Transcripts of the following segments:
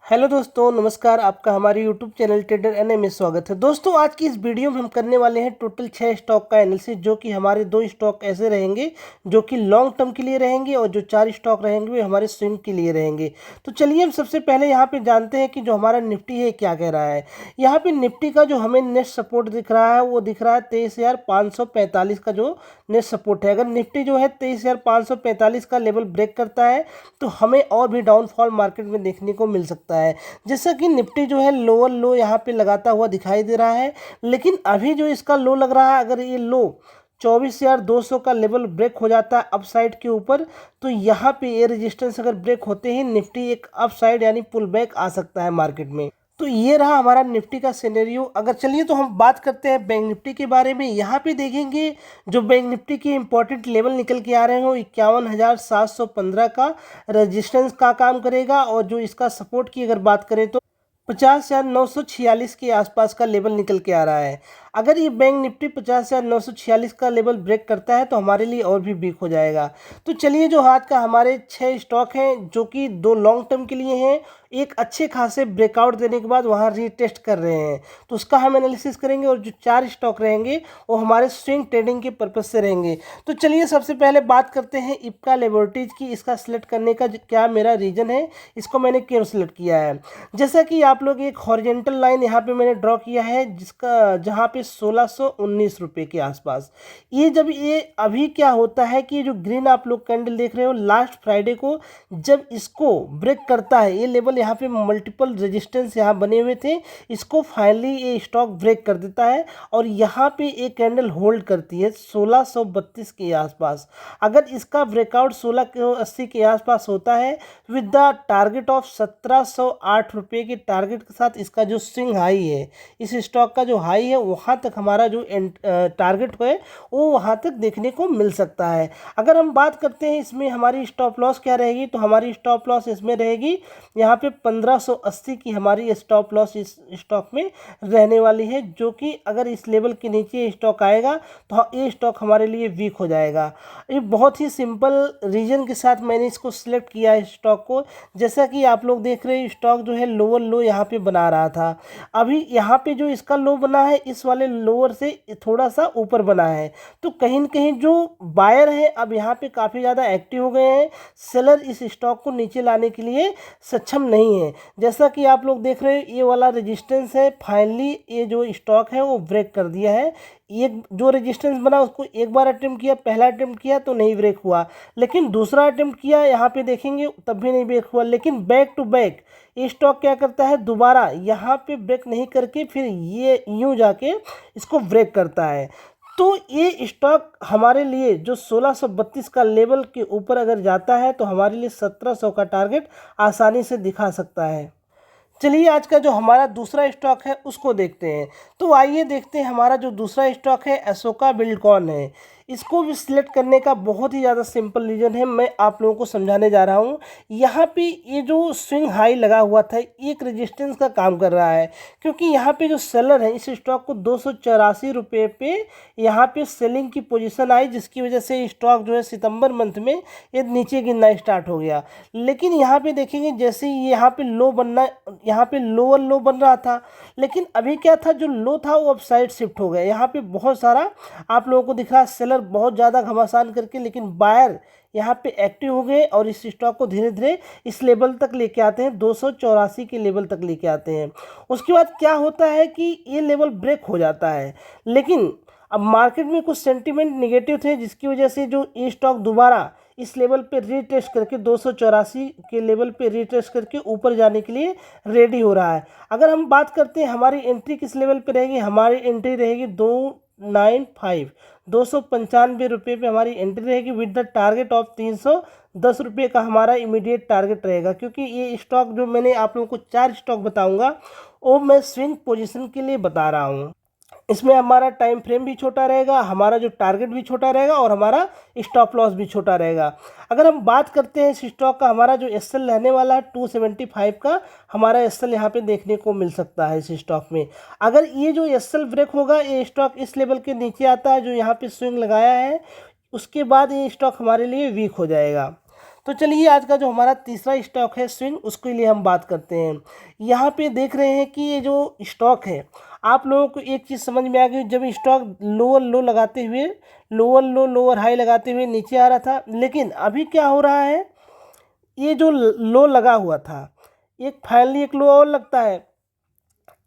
Hello दोस्तों, नमस्कार। आपका हमारे यूट्यूब चैनल ट्रेडर एनए में स्वागत है। दोस्तों, आज की इस वीडियो में हम करने वाले हैं टोटल 6 स्टॉक का एनालिसिस, जो कि हमारे 2 स्टॉक ऐसे रहेंगे जो कि लॉन्ग टर्म के लिए रहेंगे और जो 4 स्टॉक रहेंगे वे हमारे स्विंग के लिए रहेंगे। तो चलिए हम सबसे पहले यहाँ पे जानते हैं कि जो हमारा निफ्टी है क्या कह रहा है। यहाँ पे निफ्टी का जो हमें नेट सपोर्ट दिख रहा है वो दिख रहा है 23,545 का जो नेट सपोर्ट है। अगर निफ्टी जो है 23,545 का लेवल ब्रेक करता है तो हमें और भी डाउनफॉल मार्केट में देखने को मिल सकता है। जैसा कि निफ्टी जो है लोअर लो यहाँ पे लगाता हुआ दिखाई दे रहा है, लेकिन अभी जो इसका लो लग रहा है, अगर ये लो 24,200 का लेवल ब्रेक हो जाता है अपसाइड के ऊपर, तो यहाँ पे ये रेजिस्टेंस अगर ब्रेक होते ही निफ्टी एक अपसाइड यानी पुल बैक आ सकता है मार्केट में। तो ये रहा हमारा निफ्टी का सिनेरियो। अगर चलिए तो हम बात करते हैं बैंक निफ्टी के बारे में। यहाँ पे देखेंगे जो बैंक निफ्टी के इंपॉर्टेंट लेवल निकल के आ रहे हो 51,715 का रेजिस्टेंस का काम करेगा, और जो इसका सपोर्ट की अगर बात करें तो 50,946 के आसपास का लेवल निकल के आ रहा है। अगर ये बैंक निफ्टी 50,946 का लेवल ब्रेक करता है तो हमारे लिए और भी वीक हो जाएगा। तो चलिए, जो आज का हमारे 6 स्टॉक हैं जो कि 2 लॉन्ग टर्म के लिए हैं, एक अच्छे खासे ब्रेकआउट देने के बाद वहाँ रीटेस्ट कर रहे हैं, तो उसका हम एनालिसिस करेंगे। और जो 4 स्टॉक रहेंगे वो हमारे स्विंग ट्रेडिंग के पर्पज से रहेंगे। तो चलिए सबसे पहले बात करते हैं इप्का लेबोरेटरीज की। इसका सिलेक्ट करने का क्या मेरा रीज़न है, इसको मैंने क्यों सिलेक्ट किया है। जैसा कि आप लोग एक हॉरिजेंटल लाइन यहाँ पे मैंने ड्रॉ किया है, जिसका जहाँ पे 1619 रुपये के आसपास ये जब ये अभी क्या होता है कि जो ग्रीन आप लोग कैंडल देख रहे हो लास्ट फ्राइडे को जब इसको ब्रेक करता है, ये लेवल यहाँ पे मल्टीपल रेजिस्टेंस यहाँ बने हुए थे, इसको फाइनली ये स्टॉक ब्रेक कर देता है और यहाँ पे एक कैंडल होल्ड करती है 1632 के आसपास। अगर इसका ब्रेकआउट 1680 के आसपास होता है विद द टारगेट ऑफ 1708 रुपये के टारगेट के साथ, इसका जो स्विंग हाई है, इस स्टॉक का जो हाई है वहाँ तक हमारा जो टारगेट है वो वहाँ तक देखने को मिल सकता है। अगर हम बात करते हैं इसमें हमारी स्टॉप लॉस क्या रहेगी, तो हमारी स्टॉप लॉस इसमें रहेगी यहाँ पे 1580 की हमारी स्टॉप लॉस इस स्टॉक में रहने वाली है, जो कि अगर इस लेवल के नीचे स्टॉक आएगा तो ये स्टॉक हमारे लिए वीक हो जाएगा। ये बहुत ही सिंपल रीजन के साथ मैंने इसको सिलेक्ट किया है स्टॉक को। जैसा कि आप लोग देख रहे हैं स्टॉक जो है लोअर लो यहाँ पे बना रहा था, अभी यहाँ पे जो इसका लो बना है इस वाले लोअर से थोड़ा सा ऊपर बना है, तो कहीं न कहीं जो बायर है अब यहाँ पे काफ़ी ज़्यादा एक्टिव हो गए हैं। सेलर इस स्टॉक को नीचे लाने के लिए सक्षम नहीं है। जैसा कि आप लोग देख रहे हैं ये वाला रेजिस्टेंस है, फाइनली ये जो स्टॉक है वो ब्रेक कर दिया है। एक जो रेजिस्टेंस बना उसको एक बार अटेम्प्ट किया, पहला अटेम्प्ट किया तो नहीं ब्रेक हुआ, लेकिन दूसरा अटेम्प्ट किया यहाँ पे देखेंगे तब भी नहीं ब्रेक हुआ, लेकिन बैक टू बैक ये स्टॉक क्या करता है, दोबारा यहाँ पे ब्रेक नहीं करके फिर ये यूँ जाके इसको ब्रेक करता है। तो ये स्टॉक हमारे लिए जो 1632 का लेवल के ऊपर अगर जाता है तो हमारे लिए 1700 का टारगेट आसानी से दिखा सकता है। चलिए आज का जो हमारा दूसरा स्टॉक है उसको देखते हैं। तो आइए देखते हैं हमारा जो दूसरा स्टॉक है अशोका बिल्डकॉन है। इसको भी सिलेक्ट करने का बहुत ही ज़्यादा सिंपल रीज़न है, मैं आप लोगों को समझाने जा रहा हूँ। यहाँ पे ये जो स्विंग हाई लगा हुआ था एक रेजिस्टेंस का काम कर रहा है, क्योंकि यहाँ पे जो सेलर है इस स्टॉक को 284 रुपये पे यहाँ पे सेलिंग की पोजीशन आई, जिसकी वजह से स्टॉक जो है सितंबर मंथ में ये नीचे गिरना स्टार्ट हो गया। लेकिन यहाँ पे देखेंगे जैसे ही यहाँ पे लो बनना, यहाँ पे लोअर लो बन रहा था, लेकिन अभी क्या था जो लो था वो अब साइड शिफ्ट हो गया। यहाँ पे बहुत सारा आप लोगों को दिख रहा है सेलर बहुत ज़्यादा घमासान करके, लेकिन बायर यहाँ पे एक्टिव हो गए और इस स्टॉक को धीरे धीरे इस लेवल तक लेके आते हैं, 284 के लेवल तक लेके आते हैं। उसके बाद क्या होता है कि ये लेवल ब्रेक हो जाता है, लेकिन अब मार्केट में कुछ सेंटीमेंट नेगेटिव थे, जिसकी वजह से जो ये स्टॉक दोबारा इस लेवल पे रीटेस्ट करके 284 के लेवल पे रीटेस्ट करके ऊपर जाने के लिए रेडी हो रहा है। अगर हम बात करते हैं हमारी एंट्री किस लेवल पे रहेगी, हमारी एंट्री रहेगी 295 295 रुपये पे हमारी एंट्री रहेगी विद द टारगेट ऑफ 310 रुपये का हमारा इमीडिएट टारगेट रहेगा। क्योंकि ये स्टॉक जो मैंने आप लोगों को 4 स्टॉक बताऊंगा वो मैं स्विंग पोजीशन के लिए बता रहा हूँ। इसमें हमारा टाइम फ्रेम भी छोटा रहेगा, हमारा जो टारगेट भी छोटा रहेगा और हमारा स्टॉप लॉस भी छोटा रहेगा। अगर हम बात करते हैं इस स्टॉक का, हमारा जो एसएल रहने वाला है 275 का हमारा एसएल यहाँ पे देखने को मिल सकता है इस स्टॉक में। अगर ये जो एसएल ब्रेक होगा, ये स्टॉक इस लेवल के नीचे आता है जो यहाँ पे स्विंग लगाया है, उसके बाद ये स्टॉक हमारे लिए वीक हो जाएगा। तो चलिए आज का जो हमारा तीसरा स्टॉक है स्विंग, उसके लिए हम बात करते हैं। यहाँ पे देख रहे हैं कि ये जो स्टॉक है, आप लोगों को एक चीज़ समझ में आ गई, जब स्टॉक लोअर लो लगाते हुए, लोअर लो लोअर हाई लगाते हुए नीचे आ रहा था, लेकिन अभी क्या हो रहा है, ये जो लो लगा हुआ था, एक फाइनली एक लो और लगता है,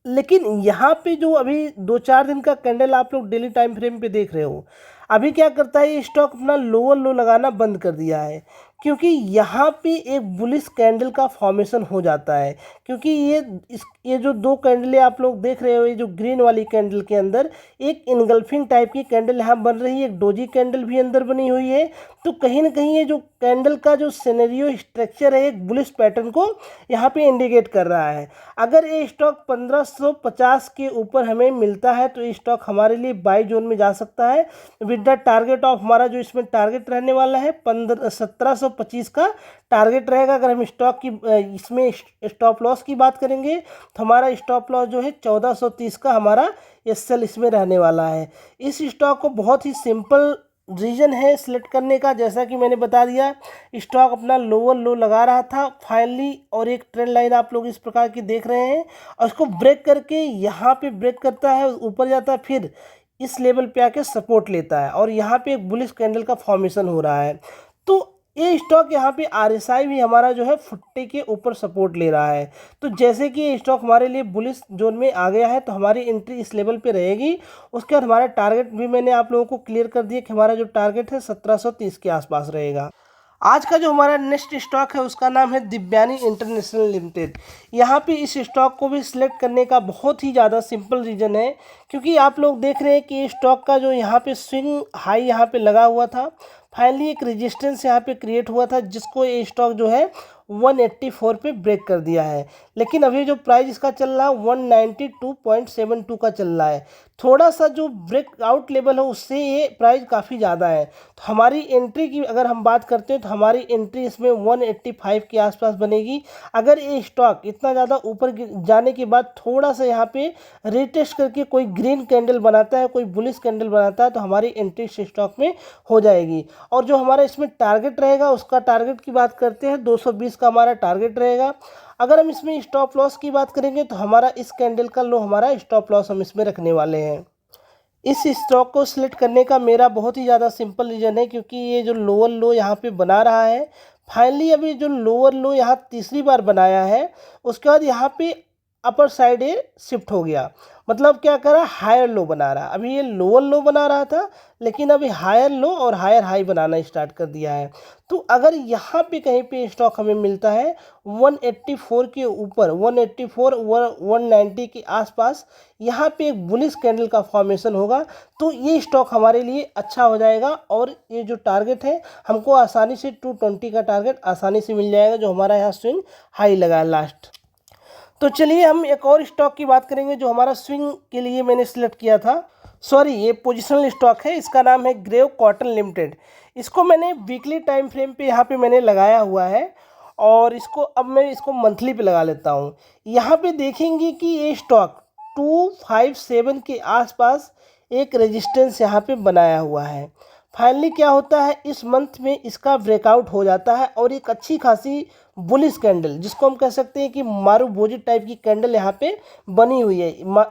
लेकिन यहाँ पे जो अभी 2-4 दिन का कैंडल आप लोग डेली टाइम फ्रेम पे देख रहे हो, अभी क्या करता है, ये स्टॉक अपना लोअर लो लगाना बंद कर दिया है, क्योंकि यहाँ पे एक बुलिश कैंडल का फॉर्मेशन हो जाता है। क्योंकि ये जो दो कैंडलें आप लोग देख रहे हो, ये जो ग्रीन वाली कैंडल के अंदर एक इनगल्फिंग टाइप की कैंडल यहाँ बन रही है, एक डोजी कैंडल भी अंदर बनी हुई है। तो कहीं ना कहीं ये जो कैंडल का जो सिनेरियो स्ट्रक्चर है, एक बुलिश पैटर्न को यहाँ पे इंडिकेट कर रहा है। अगर ये स्टॉक 1550 के ऊपर हमें मिलता है तो ये स्टॉक हमारे लिए बाई जोन में जा सकता है, विद द टारगेट ऑफ, हमारा जो इसमें टारगेट रहने वाला है 1725 का टारगेट रहेगा। अगर हम स्टॉक की इसमें स्टॉप लॉस की बात करेंगे तो हमारा स्टॉप लॉस जो है 1430 का हमारा एसएल इसमें रहने वाला है। इस स्टॉक को बहुत ही सिंपल रीजन है सिलेक्ट करने का, जैसा कि मैंने बता दिया, स्टॉक अपना लोअर लो लगा रहा था फाइनली, और एक ट्रेंड लाइन आप लोग इस प्रकार की देख रहे हैं, और उसको ब्रेक करके यहाँ पे ब्रेक करता है, ऊपर जाता है, फिर इस लेवल पे आके सपोर्ट लेता है, और यहाँ पे एक बुलिश कैंडल का फॉर्मेशन हो रहा है। तो ये स्टॉक यहाँ पे आरएसआई भी हमारा जो है 40 के ऊपर सपोर्ट ले रहा है। तो जैसे कि ये स्टॉक हमारे लिए बुलिश जोन में आ गया है, तो हमारी एंट्री इस लेवल पे रहेगी। उसके बाद हमारा टारगेट भी मैंने आप लोगों को क्लियर कर दिया कि हमारा जो टारगेट है 1730 के आसपास रहेगा। आज का जो हमारा नेक्स्ट स्टॉक है उसका नाम है दिव्यानी इंटरनेशनल लिमिटेड। यहाँ पे इस स्टॉक को भी सिलेक्ट करने का बहुत ही ज़्यादा सिंपल रीज़न है, क्योंकि आप लोग देख रहे हैं कि स्टॉक का जो यहाँ पे स्विंग हाई यहाँ पे लगा हुआ था, फाइनली एक रेजिस्टेंस यहाँ पे क्रिएट हुआ था, जिसको ये स्टॉक जो है 184 पे ब्रेक कर दिया है। लेकिन अभी जो प्राइस इसका चल रहा है 192.72 का चल रहा है। थोड़ा सा जो ब्रेकआउट लेवल है उससे ये प्राइस काफ़ी ज़्यादा है। तो हमारी एंट्री की अगर हम बात करते हैं तो हमारी एंट्री इसमें 185 के आसपास बनेगी। अगर ये स्टॉक इतना ज़्यादा ऊपर जाने के बाद थोड़ा सा यहाँ पे रिटेस्ट करके कोई ग्रीन कैंडल बनाता है, कोई बुलिश कैंडल बनाता है, तो हमारी एंट्री इस स्टॉक में हो जाएगी। और जो हमारा इसमें टारगेट रहेगा, उसका टारगेट की बात करते हैं 220 का हमारा टारगेट रहेगा। अगर हम इसमें स्टॉप लॉस की बात करेंगे तो हमारा इस कैंडल का लो हमारा स्टॉप लॉस हम इसमें रखने वाले हैं। इस स्टॉक को सिलेक्ट करने का मेरा बहुत ही ज़्यादा सिंपल रीज़न है, क्योंकि ये जो लोअर लो यहाँ पे बना रहा है, फाइनली अभी जो लोअर लो यहाँ तीसरी बार बनाया है, उसके बाद यहाँ पे अपर साइड ये शिफ्ट हो गया, मतलब क्या कर रहा है, हायर लो बना रहा है। अभी ये लोअर लो बना रहा था, लेकिन अभी हायर लो और हायर हाई बनाना स्टार्ट कर दिया है। तो अगर यहाँ पे कहीं पे स्टॉक हमें मिलता है 184 के ऊपर, 184 190 के आसपास, यहाँ पे एक बुलिश कैंडल का फॉर्मेशन होगा, तो ये स्टॉक हमारे लिए अच्छा हो जाएगा। और ये जो टारगेट है, हमको आसानी से 220 का टारगेट आसानी से मिल जाएगा, जो हमारा यहाँ स्विंग हाई लगा है लास्ट। तो चलिए हम एक और स्टॉक की बात करेंगे जो हमारा स्विंग के लिए मैंने सिलेक्ट किया था। सॉरी, ये पोजिशनल स्टॉक है, इसका नाम है ग्रेव कॉटन लिमिटेड। इसको मैंने वीकली टाइम फ्रेम पे यहाँ पे मैंने लगाया हुआ है, और इसको अब मैं इसको मंथली पे लगा लेता हूँ। यहाँ पे देखेंगे कि ये स्टॉक 257 के आसपास एक रेजिस्टेंस यहाँ पे बनाया हुआ है। फाइनली क्या होता है, इस मंथ में इसका ब्रेकआउट हो जाता है, और एक अच्छी खासी बुलिश कैंडल, जिसको हम कह सकते हैं कि मारूबोजी टाइप की कैंडल यहाँ पे बनी हुई है।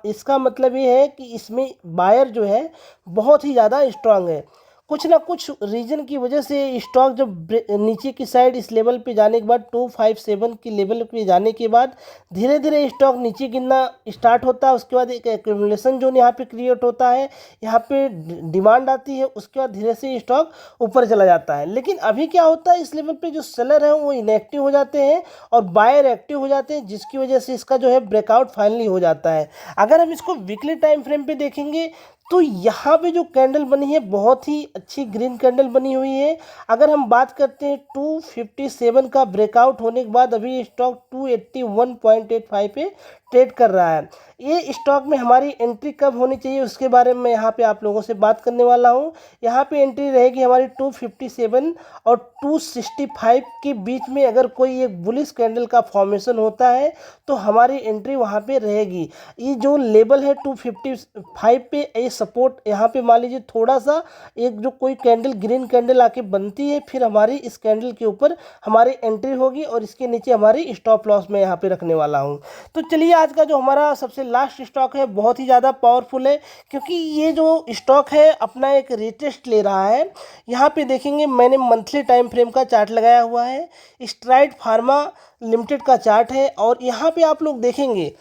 इसका मतलब ये है कि इसमें बायर जो है बहुत ही ज़्यादा स्ट्रांग है। कुछ ना कुछ रीजन की वजह से स्टॉक जब नीचे की साइड इस लेवल पे जाने के बाद 257 की लेवल पे जाने के बाद धीरे धीरे स्टॉक नीचे गिरना स्टार्ट होता है। उसके बाद एक एक्यूमुलेशन जोन यहाँ पे क्रिएट होता है, यहाँ पे डिमांड आती है, उसके बाद धीरे से स्टॉक ऊपर चला जाता है। लेकिन अभी क्या होता है, इस लेवल पे जो सेलर हैं वो इनएक्टिव हो जाते हैं और बायर एक्टिव हो जाते हैं, जिसकी वजह से इसका जो है ब्रेकआउट फाइनली हो जाता है। अगर हम इसको वीकली टाइम फ्रेम पे देखेंगे तो यहाँ पे जो कैंडल बनी है बहुत ही अच्छी ग्रीन कैंडल बनी हुई है। अगर हम बात करते हैं 257 का ब्रेकआउट होने के बाद अभी स्टॉक 281.85 पे ट्रेड कर रहा है। ये स्टॉक में हमारी एंट्री कब होनी चाहिए उसके बारे में यहाँ पे आप लोगों से बात करने वाला हूँ। यहाँ पे एंट्री रहेगी हमारी 257 और 265 के बीच में। अगर कोई एक बुलिश कैंडल का फॉर्मेशन होता है तो हमारी एंट्री वहाँ पे रहेगी। ये जो लेवल है 255 पे, ये सपोर्ट यहाँ पे मान लीजिए थोड़ा सा एक जो कोई कैंडल ग्रीन कैंडल आके बनती है, फिर हमारी इस कैंडल के ऊपर हमारी एंट्री होगी और इसके नीचे हमारी स्टॉप लॉस मैं यहाँ पे रखने वाला हूँ। तो चलिए आज का जो हमारा सबसे लास्ट स्टॉक है बहुत ही ज़्यादा पावरफुल है, क्योंकि ये जो स्टॉक है अपना एक रिटेस्ट ले रहा है। यहाँ पे देखेंगे मैंने मंथली टाइम फ्रेम का चार्ट लगाया हुआ है, स्ट्राइड फार्मा लिमिटेड का चार्ट है। और यहाँ पे आप लोग देखेंगे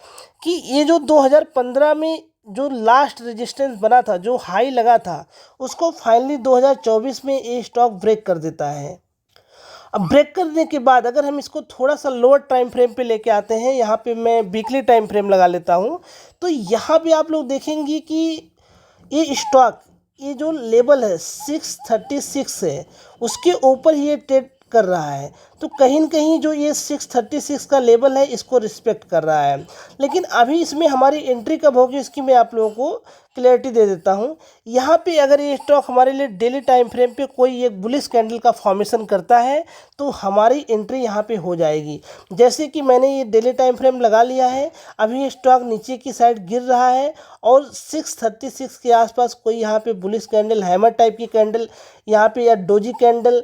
कि ये जो 2015 में जो लास्ट रेजिस्टेंस बना था, जो हाई लगा था, उसको फाइनली 2024 में ये स्टॉक ब्रेक कर देता है। अब ब्रेक करने के बाद अगर हम इसको थोड़ा सा लोअर टाइम फ्रेम पे लेके आते हैं, यहाँ पे मैं वीकली टाइम फ्रेम लगा लेता हूँ, तो यहाँ पे आप लोग देखेंगे कि ये स्टॉक ये जो लेवल है 636 है, उसके ऊपर ये ट्रेड कर रहा है। तो कहीं न कहीं जो ये 636 का लेवल है इसको रिस्पेक्ट कर रहा है। लेकिन अभी इसमें हमारी एंट्री कब होगी इसकी मैं आप लोगों को क्लैरिटी दे देता हूँ। यहाँ पे अगर ये स्टॉक हमारे लिए डेली टाइम फ्रेम पे कोई एक बुलिश कैंडल का फॉर्मेशन करता है तो हमारी एंट्री यहाँ पे हो जाएगी। जैसे कि मैंने ये डेली टाइम फ्रेम लगा लिया है, अभी ये स्टॉक नीचे की साइड गिर रहा है और 636 के आसपास कोई यहाँ पे बुलिश कैंडल, हैमर टाइप की कैंडल यहाँ पे, या डोजी कैंडल